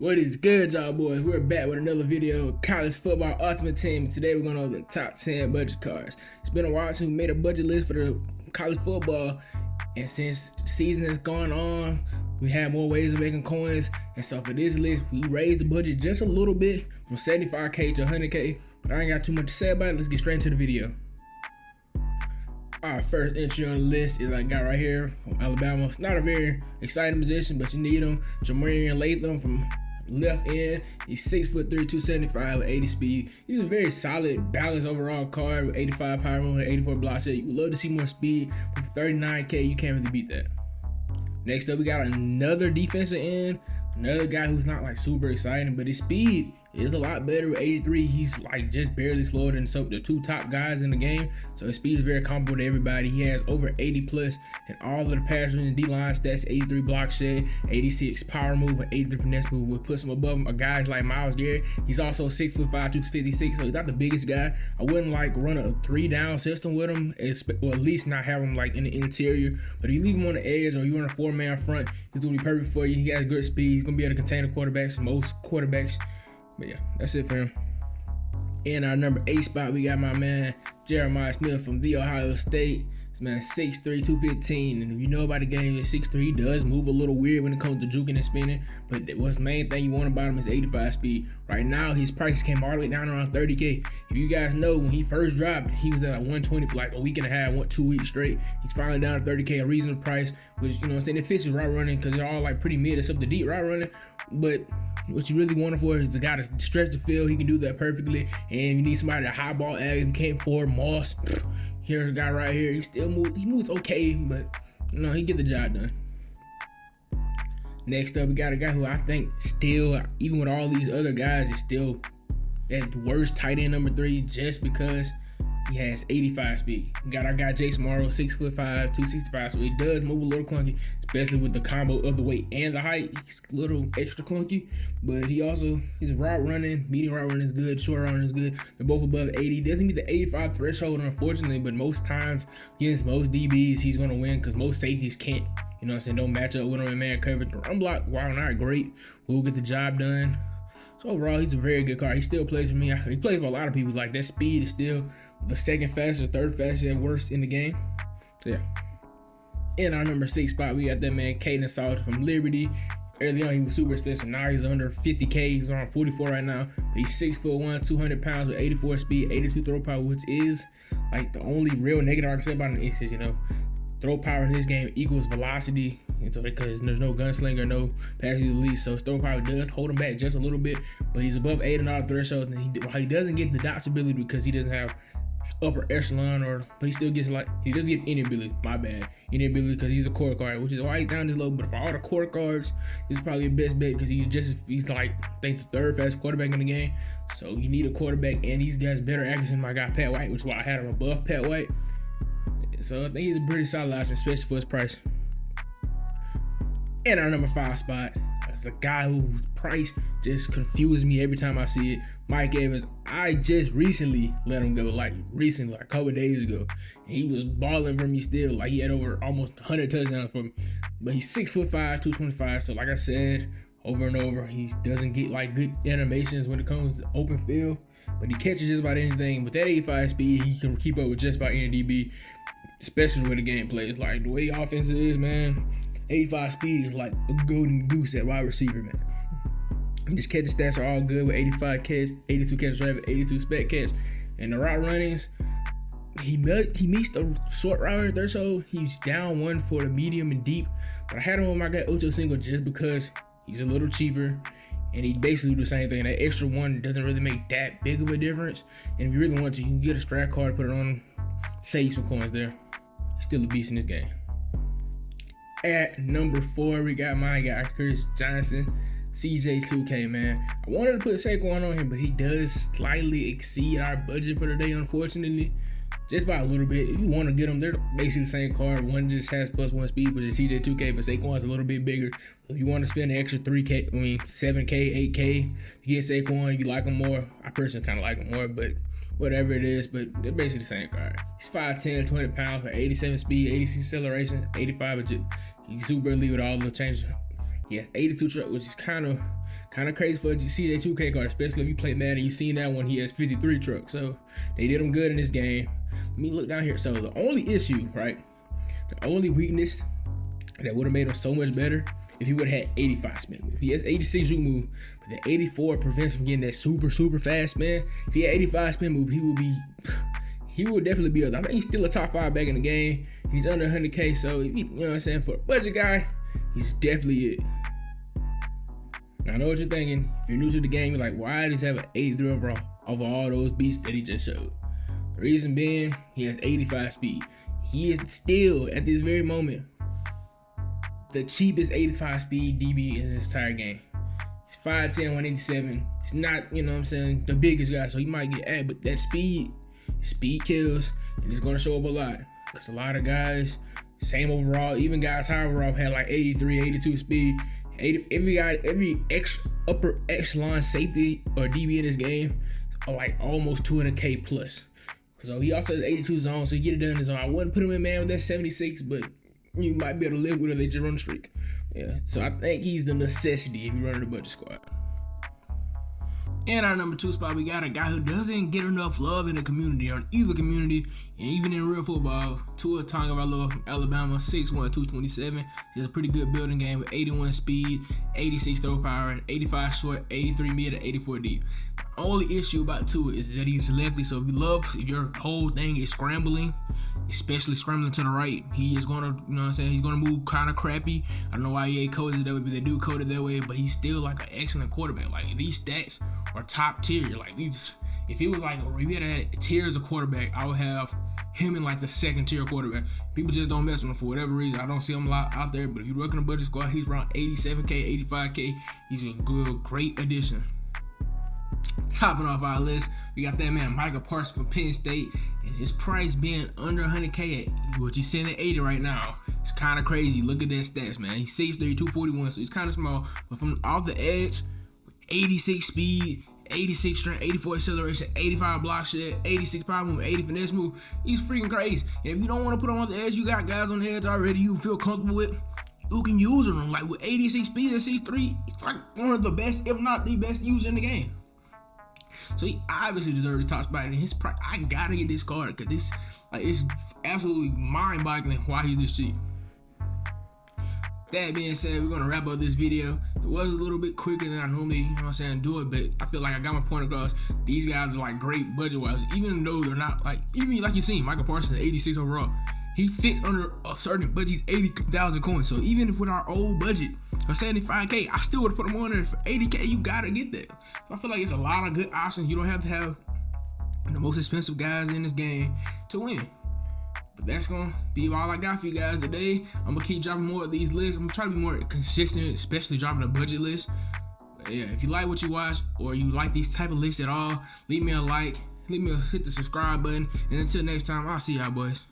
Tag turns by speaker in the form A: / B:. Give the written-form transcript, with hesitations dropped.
A: What is good, y'all boys? We're back with another video of College Football Ultimate Team. Today we're going over the top 10 budget cards. It's been a while since we made a budget list for the college football, and since the season has gone on, we have more ways of making coins. And so for this list, we raised the budget just a little bit from 75K to 100K. But I ain't got too much to say about it. Let's get straight into the video. Our first entry on the list is I got right here from Alabama. It's not a very exciting position, but you need him. Jamarian Latham from left end. He's 6'3", 275 with 80 speed. He's a very solid, balanced overall card with 85 power move and 84 block set. You would love to see more speed, but for 39K, you can't really beat that. Next up, we got another defensive end. Another guy who's not like super exciting, but his speed is a lot better with 83. He's like just barely slower than the two top guys in the game. So his speed is very comparable to everybody. He has over 80 plus in all of the pass rush and D-line stats, 83 block shed, 86 power move, and 83 finesse move, which puts him above a guy like Myles Garrett. He's also 6'5", 256, so he's not the biggest guy. I wouldn't like run a 3-down system with him, or at least not have him like in the interior. But if you leave him on the edge or you run a 4-man front, he's gonna be perfect for you. He has good speed. He's gonna be able to contain the quarterbacks, most quarterbacks. But yeah, that's it for him. In our number 8 spot, we got my man Jeremiah Smith from The Ohio State. This man 6'3", 215, and if you know about the game, at 6'3", he does move a little weird when it comes to juking and spinning, but what's the main thing you want about him is 85 speed. Right now, his prices came all the way down around 30K. If you guys know, when he first dropped, he was at 120 for like a week and a half, 2 weeks straight. He's finally down to 30K, a reasonable price, which, you know what I'm saying, it fits his route running because they're all like pretty mid except the deep route running, but what you really want him for is the guy to stretch the field. He can do that perfectly. And you need somebody to high ball ag. You can't afford Moss. Here's a guy right here. He moves okay, but you know, he get the job done. Next up, we got a guy who I think still, even with all these other guys, is still at worst tight end number 3 just because he has 85 speed. We got our guy Jason Morrow, 6'5", 265, so he does move a little clunky, especially with the combo of the weight and the height. He's a little extra clunky, but his route running, medium route running is good, short route running is good. They're both above 80. Doesn't meet the 85 threshold, unfortunately, but most times against most DBs, he's gonna win because most safeties can't, you know what I'm saying, don't match up with him in man coverage. The run block, while not great, will get the job done. So overall, he's a very good card. He still plays for me. He plays for a lot of people. Like, that speed is still the second fastest or third fastest at worst in the game. So yeah. In our number 6 spot, we got that man Caden Salt from Liberty. Early on, he was super expensive. Now he's under 50K. He's around 44 right now. But he's 6'1", 200 pounds with 84 speed, 82 throw power, which is like the only real negative I can say about him is, you know, throw power in this game equals velocity. And so because there's no gunslinger, no passing elite, so his throw power does hold him back just a little bit. But he's above 8 and all threshold, and he doesn't get the dots ability because he doesn't have upper echelon, but he still gets he doesn't get any ability. My bad, any ability because he's a core card, which is why he's down this low. But for all the core cards, this is probably the best bet because he's like I think the third fastest quarterback in the game. So you need a quarterback, and he's got better accuracy than my guy Pat White, which is why I had him above Pat White. So I think he's a pretty solid option, especially for his price. In our number 5 spot, is a guy whose price just confuses me every time I see it. Mike Evans. I just recently let him go, like a couple of days ago. And he was balling for me still. Like, he had over almost 100 touchdowns for me. But he's 6'5", 225. So like I said, over and over, he doesn't get like good animations when it comes to open field. But he catches just about anything. With that 85 speed, he can keep up with just about any DB, especially when the game plays. Like, the way offense is, man, 85 speed is like a golden goose at wide receiver, man. His catch stats are all good with 85 catch, 82 catch drive, 82 spec catch. And the route runnings, he meets the short route running threshold. He's down 1 for the medium and deep. But I had him on my guy Ocho Cinco just because he's a little cheaper. And he basically do the same thing. That extra 1 doesn't really make that big of a difference. And if you really want to, you can get a strat card, put it on, save some coins there. He's still a beast in this game. At number 4, we got my guy Chris Johnson, CJ2K, man. I wanted to put Saquon on him, but he does slightly exceed our budget for the day, unfortunately. Just by a little bit. If you want to get them, they're basically the same card. One just has +1 speed, which is CJ2K, but Saquon's a little bit bigger. So if you want to spend an extra 7K, 8K to get Saquon, you like him more. I personally kind of like him more, but whatever it is, but they're basically the same card. He's 5'10", 20 pounds with 87 speed, 86 acceleration, 85 agility. He's super elite with all the changes. He has 82 truck, which is kind of crazy for a CJ 2K card, especially if you play Madden. You've seen that one. He has 53 truck, so they did him good in this game. Let me look down here. So the only issue, right? The only weakness that would have made him so much better if he would have had 85 spin move. He has 86 juke move, but the 84 prevents him getting that super fast spin. If he had 85 spin move, he will definitely be I think he's still a top 5 back in the game. He's under 100K, so you know what I'm saying, for a budget guy, he's definitely it. Now, I know what you're thinking. If you're new to the game, you're like, why does he have an 83 overall over all those beats that he just showed? The reason being, he has 85 speed. He is still, at this very moment, the cheapest 85 speed DB in this entire game. He's 5'10", 187. He's not, you know what I'm saying, the biggest guy, so he might get added, but that speed kills, and it's going to show up a lot. Because a lot of guys, same overall, even guys high overall have like 83, 82 speed. Every upper echelon safety or DB in this game are like almost 200K plus. So he also has 82 zone, so he get it done in his zone. I wouldn't put him in man with that 76, but you might be able to live with it. They just run the streak. Yeah, so I think he's the necessity if you run the budget squad. And our number 2 spot, we got a guy who doesn't get enough love in the community, or in either community, and even in real football. Tua Tagovailoa from Alabama, 6'1", 227. He has a pretty good building game with 81 speed, 86 throw power, and 85 short, 83 mid, and 84 deep. The only issue about Tua is that he's lefty, so if your whole thing is scrambling, especially scrambling to the right, he is gonna, you know what I'm saying, he's gonna move kind of crappy. I don't know why EA codes it that way, but they do code it that way. But he's still like an excellent quarterback. Like, these stats are top tier. Like, these, if it was like, if we had tiers of quarterback, I would have him in like the second tier quarterback. People just don't mess with him for whatever reason. I don't see him a lot out there, but if you work in a budget squad, he's around 87K, 85K. He's a great addition. Topping off our list, we got that man Micah Parsons from Penn State, and his price being under 100K at what he's sitting at 80 right now. It's kind of crazy. Look at that stats, man. He's 6'3", 241, so he's kind of small, but from off the edge, 86 speed, 86 strength, 84 acceleration, 85 block shed, 86 power move, 80 finesse move. He's freaking crazy. And if you don't want to put him on the edge, you got guys on the edge already you feel comfortable with. You can use him. Like, with 86 speed and 6'3", it's like one of the best, if not the best user in the game. So he obviously deserves the top spot in his price. I gotta get this card because this, like, it's absolutely mind-boggling why he's this cheap. That being said, we're gonna wrap up this video. It was a little bit quicker than I normally, you know what I'm saying, do it, but I feel like I got my point across. These guys are like great budget-wise, even though they're not like, even like you seen, Micah Parsons 86 overall. He fits under a certain budget. He's 80,000 coins. So even if with our old budget of 75K, I still would have put him on there for 80K. You gotta get that. So I feel like it's a lot of good options. You don't have to have the most expensive guys in this game to win. But that's gonna be all I got for you guys today. I'm gonna keep dropping more of these lists. I'm gonna try to be more consistent, especially dropping a budget list. But yeah, if you like what you watch or you like these type of lists at all, leave me a like, hit the subscribe button, and until next time, I'll see y'all boys.